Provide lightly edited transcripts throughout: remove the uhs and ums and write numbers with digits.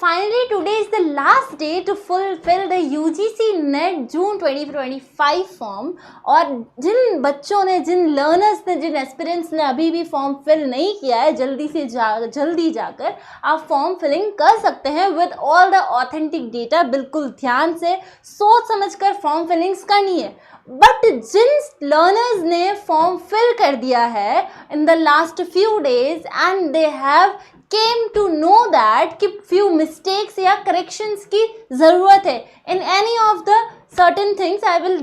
Finally, today is the last day to fulfill the UGC NET June 2025 form. और जिन बच्चों ने, जिन learners ने, जिन aspirants ने अभी भी फॉर्म फिल नहीं किया है, जल्दी जाकर आप फॉर्म फिलिंग कर सकते हैं with all the authentic data. बिल्कुल ध्यान से सोच समझकर फॉर्म फिलिंग्स करनी है। बट जिन लर्नर्स ने फॉर्म फिल कर दिया है in the last few days and they have came to know that कि few mistakes या corrections की ज़रूरत है in any of the certain things, I will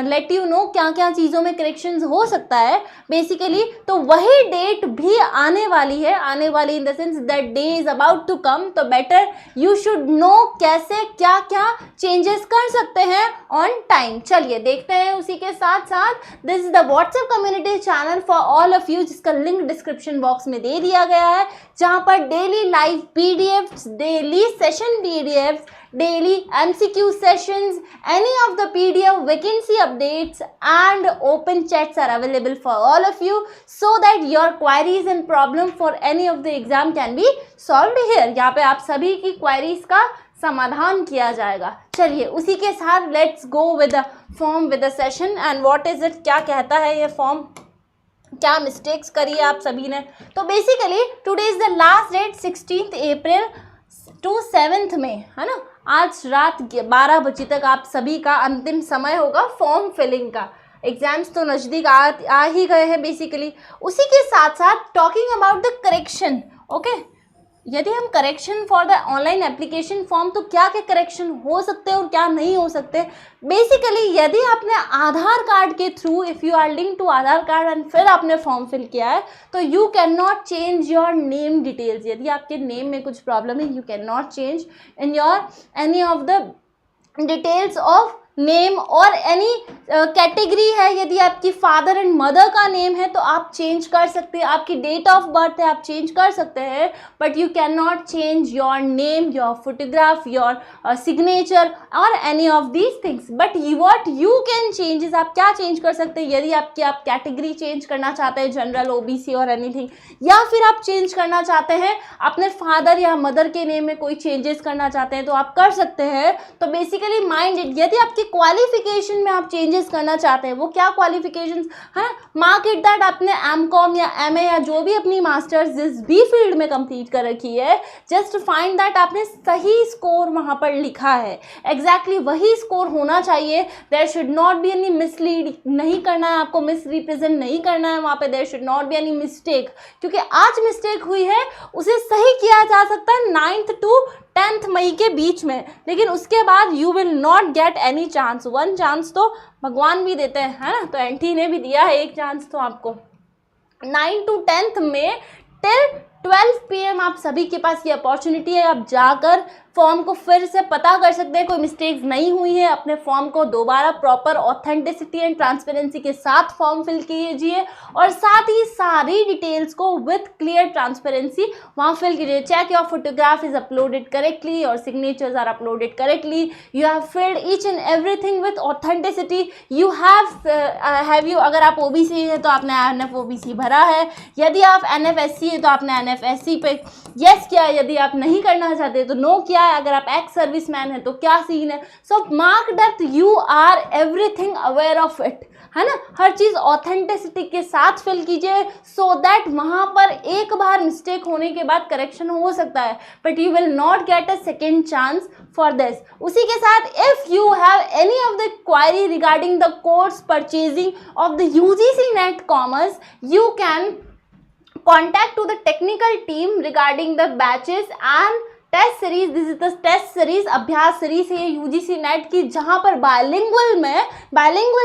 let you know क्या क्या चीज़ों में corrections हो सकता है basically। तो वही डेट भी आने वाली है, आने वाली in the sense that day is about to come। तो better you should know कैसे क्या क्या changes कर सकते हैं on time। चलिए देखते हैं उसी के साथ साथ this is the WhatsApp community channel for all of you, जिसका लिंक डिस्क्रिप्शन बॉक्स में दे दिया गया है, जहाँ पर daily live PDFs, daily session PDFs, daily MCQ sessions, any of the PDF vacancy updates and open chats are available for all of you so that your queries and problem for any of the exam can be solved here। यहाँ पे आप सभी की queries का समाधान किया जाएगा। चलिए उसी के साथ let's go with the form with the session and what is it, क्या कहता है ये फॉर्म, क्या मिस्टेक्स करी आप सभी ने। तो basically today is the last date 16 April to 7 May, है ना। आज रात 12 बजे तक आप सभी का अंतिम समय होगा फॉर्म फिलिंग का। एग्जाम्स तो नज़दीक आ ही गए हैं बेसिकली। उसी के साथ साथ talking about the correction, okay. यदि हम correction for the online application form, तो क्या क्या करेक्शन हो सकते हैं और क्या नहीं हो सकते। बेसिकली यदि आपने आधार कार्ड के through, if you are link to Aadhaar card and फिर आपने फॉर्म फिल किया है, तो you can not change your name details. यदि आपके नेम में कुछ प्रॉब्लम है, you can not change in your any of the details of name. और एनी कैटेगरी है, यदि आपकी फादर एंड मदर का नेम है तो आप चेंज कर सकते हैं। आपकी डेट ऑफ बर्थ है, आप चेंज कर सकते हैं, but you can not change your name, your photograph, your signature और any of these things. But what you can change, आप क्या चेंज कर सकते हैं। यदि आप कैटेगरी चेंज करना चाहते हैं, जनरल, OBC और एनीथिंग, या फिर आप चेंज करना चाहते हैं अपने फादर या मदर के नेम में कोई चेंजेस करना चाहते हैं, तो आप कर सकते हैं। तो बेसिकली माइंड इट, यदि आपकी क्वालिफिकेशन में आप चेंजेस करना चाहते हैं, वो क्या क्वालिफिकेशंस है, मार्क इट दैट आपने MCOM या MA या जो भी अपनी मास्टर्स जिस भी फील्ड में कंप्लीट कर रखी है, जस्ट फाइंड दैट आपने सही स्कोर वहां पर लिखा है, एग्जैक्टली वही स्कोर होना चाहिए। There should not be any mislead, नहीं करना है आपको, मिस रिप्रेजेंट नहीं करना है वहां पे। There should not be any mistake, क्योंकि आज मिस्टेक हुई है उसे सही किया जा सकता है 9th to 10th मई के बीच में, लेकिन उसके बाद you will not get any chance. 1 chance तो भगवान भी देते हैं, है ना। तो एनटी ने भी दिया है 1 चांस तो आपको। 9 to 10th में टिल 12 PM आप सभी के पास ये अपॉर्चुनिटी है। आप जाकर फॉर्म को फिर से पता कर सकते हैं, कोई मिस्टेक्स नहीं हुई है, अपने फॉर्म को दोबारा प्रॉपर ऑथेंटिसिटी एंड ट्रांसपेरेंसी के साथ फॉर्म फिल कीजिए और साथ ही सारी डिटेल्स को विथ क्लियर ट्रांसपेरेंसी वहाँ फिल कीजिए। Check your photograph is uploaded correctly और signatures are uploaded correctly. You have filled each and everything with authenticity. You have you, अगर आप OBC है तो आपने NF-OBC भरा है, यदि आप NF-SC है तो आपने NF-SC पे यस किया, यदि आप नहीं करना चाहते तो नो किया है, अगर आप एक्स सर्विस मैन है तो क्या सीन है। So mark that you are everything aware of it, है ना। हर चीज़ ऑथेंटिसिटी के साथ फिल कीजिए सो दैट वहाँ पर एक बार मिस्टेक होने के बाद करेक्शन हो सकता है, but you will not get a second chance for this. उसी के साथ if you have any of the query regarding the course purchasing of the UGC NET Commerce, you can contact to the technical team regarding the batches and test series. This is the test series, अभ्यास series है UGC NET की, जहाँ पर bilingual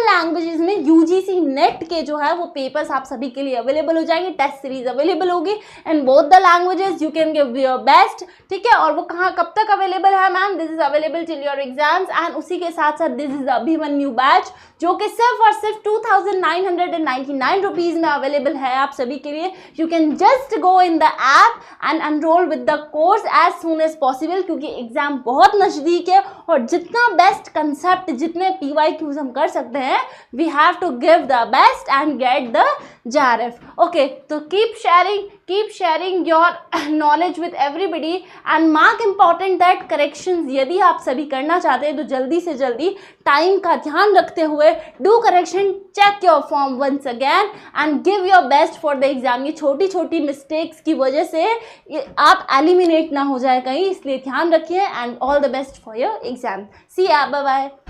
languages में UGC NET के जो है वो पेपर्स आप सभी के लिए अवेलेबल हो जाएंगे। टेस्ट सीरीज अवेलेबल होगी in both the languages, you can give your best, ठीक है। और वो कहाँ कब तक अवेलेबल है ma'am, this is available till your exams. And उसी के साथ साथ दिस इज अभिमन्यु बैच, जो कि सिर्फ और सिर्फ 2999 रुपीज़ में अवेलेबल है आप सभी के लिए। You can just go in the app and enrol with the course as soon as possible, क्योंकि एग्जाम बहुत नज़दीक है और जितना बेस्ट कंसेप्ट, जितने PYQs हम कर सकते हैं, we have to give the best and get the JRF। Okay, तो keep sharing, keep sharing your knowledge with everybody and mark important that corrections यदि आप सभी करना चाहते हैं तो जल्दी से जल्दी टाइम का ध्यान रखते हुए do correction, check your form once again and give your best for the exam. ये छोटी छोटी मिस्टेक्स की वजह से आप एलिमिनेट ना हो जाए कहीं, इसलिए ध्यान रखिए and all the best for your exam. See ya, bye bye.